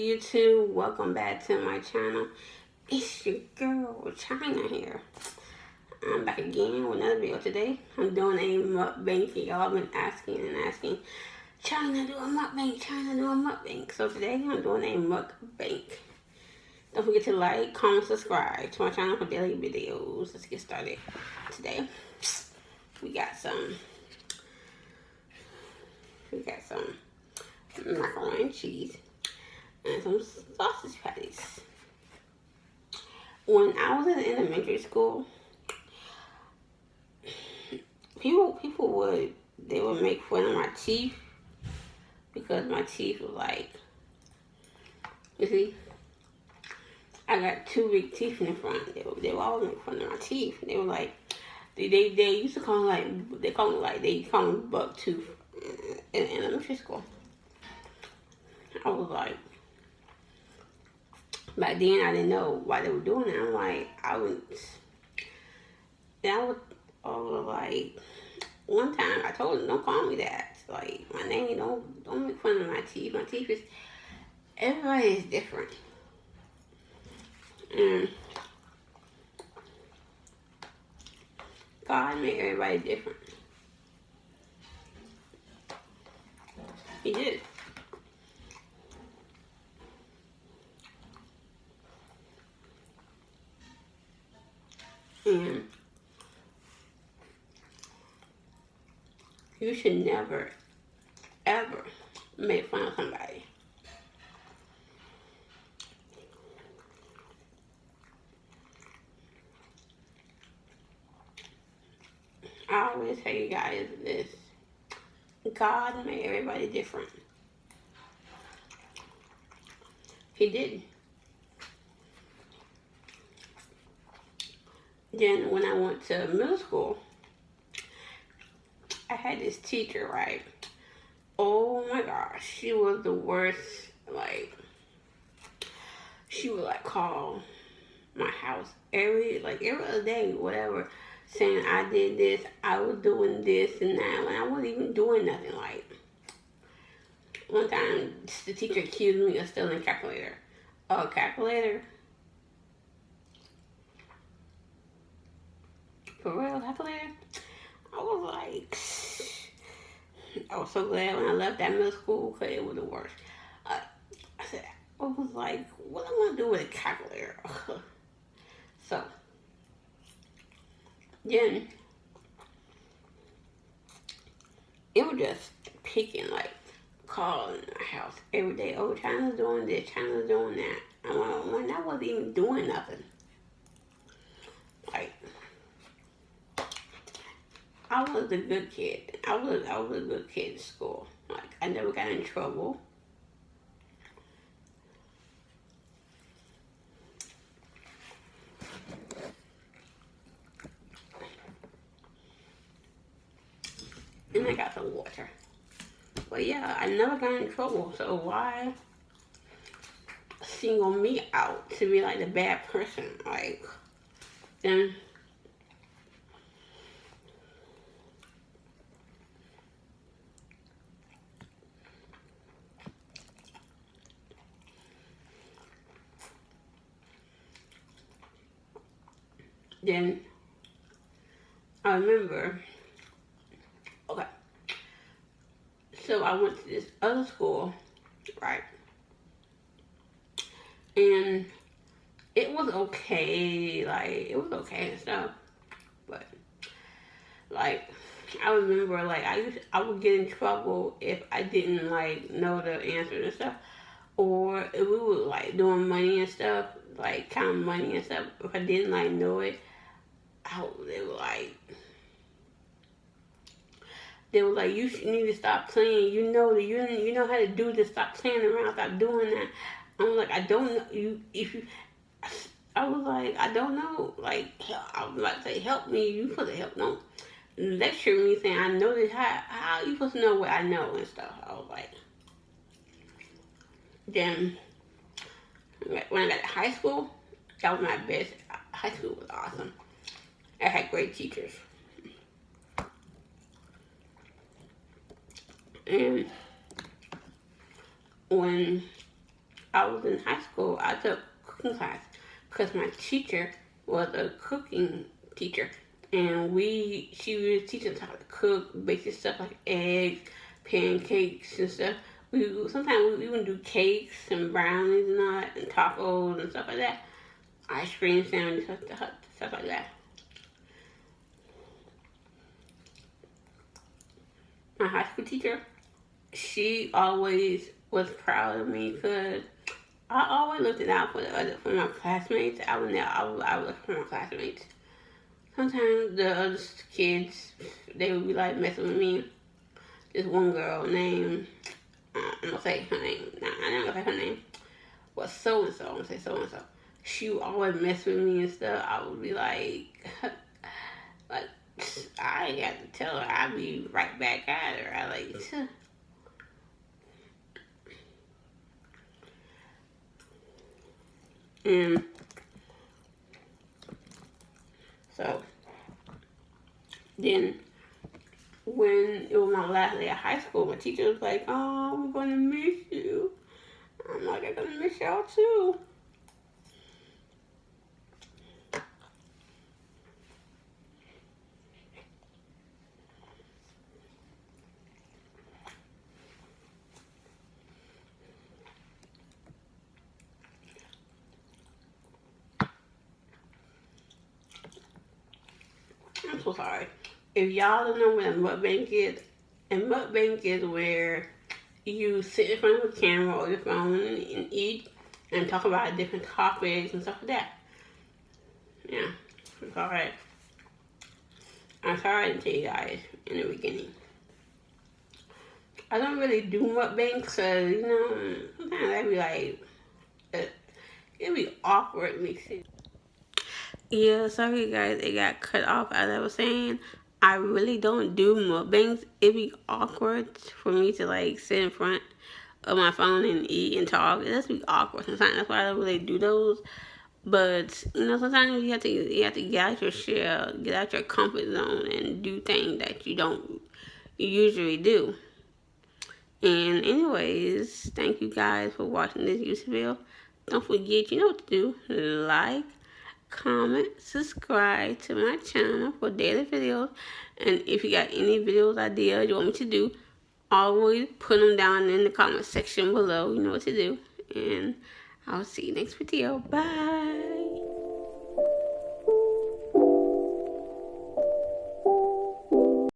YouTube? Welcome back to my channel. It's your girl China here. I'm back again with another video today. I'm doing a mukbang. Y'all been asking and asking, China do a mukbang, China do a mukbang. So today I'm doing a mukbang. Don't forget to like, comment, subscribe to my channel for daily videos. Let's get started. Today we got some macaroni and cheese and some sausage patties. When I was in elementary school, people would make fun of my teeth because my teeth were like, you see, I got two big teeth in the front. They would always make fun of my teeth. They were like, they used to call me they call me buck tooth in elementary school. I was like, back then I didn't know why they were doing that. I'm like, I was like, one time I told them, don't call me that. Like, my name, don't make fun of my teeth. My teeth is, everybody is different. And God made everybody different. He did. And you should never, ever make fun of somebody. I always tell you guys this. God made everybody different. He did. Then when I went to middle school, I had this teacher, right? Oh my gosh, she was the worst. Like, she would like call my house every other day, whatever, saying I did this, I was doing this and that, when I wasn't even doing nothing. Like, one time, the teacher accused me of stealing a calculator. A calculator? For real, calculator? I was like, I was so glad when I left that middle school because it was the worst. I was like, what am I going to do with a calculator? So, then, it was just picking, like, calling my house every day. Oh, China's doing this, China's doing that. When I wasn't even doing nothing. Like, I was a good kid. I was a good kid in school. Like, I never got in trouble. And I got some water. But yeah, I never got in trouble. So why single me out to be like the bad person? Like, then I remember, okay, so I went to this other school, right, and it was okay, like, it was okay and stuff, but, like, I remember, like, I would get in trouble if I didn't, like, know the answers and stuff, or if we were, like, doing money and stuff, like, counting money and stuff, if I didn't, like, know it, they were like, you need to stop playing. You know how to do this. Stop playing around. Stop doing that. I'm like, I don't know. I was like, I don't know. Like, I was like, say, help me. You supposed to help. Don't lecture me saying I know this. How you supposed to know what I know and stuff? I was like, then when I got to high school, that was my best. High school was awesome. I had great teachers. And when I was in high school, I took cooking class because my teacher was a cooking teacher, and she was teaching us how to cook basic stuff like eggs, pancakes, and stuff. Sometimes we would do cakes and brownies and all that, and tacos and stuff like that. Ice cream sandwiches, stuff like that. My high school teacher, she always was proud of me because I always looked it out for my classmates. I would look for my classmates. Sometimes the other kids, they would be like messing with me. This one girl named, I'm gonna say her name. Nah, I'm not gonna say her name. Well, so and so. I'm gonna say so and so. She would always mess with me and stuff. I would be like, I ain't got to tell her. I'd be right back at her. I like. And so then when it was my last day of high school, my teacher was like, "Oh, we're gonna miss you." I'm like, "I'm gonna miss y'all too." I'm so sorry. If y'all don't know what a mukbang is, a mukbang is where you sit in front of a camera or your phone and eat and talk about different topics and stuff like that. Yeah, it's alright. I'm sorry I didn't tell you guys in the beginning. I don't really do mukbangs because, sometimes I'd be like, it'd be awkward mixing. Yeah, sorry guys, it got cut off as I was saying. I really don't do mukbangs. It'd be awkward for me to like sit in front of my phone and eat and talk. It just be awkward sometimes. That's why I don't really do those. But sometimes you have to get out your shell, get out your comfort zone, and do things that you don't usually do. And anyways, thank you guys for watching this YouTube video. Don't forget, you know what to do. Like, comment, subscribe to my channel for daily videos. And if you got any videos ideas you want me to do, always put them down in the comment section below. You know what to do. And I'll see you next video. Bye.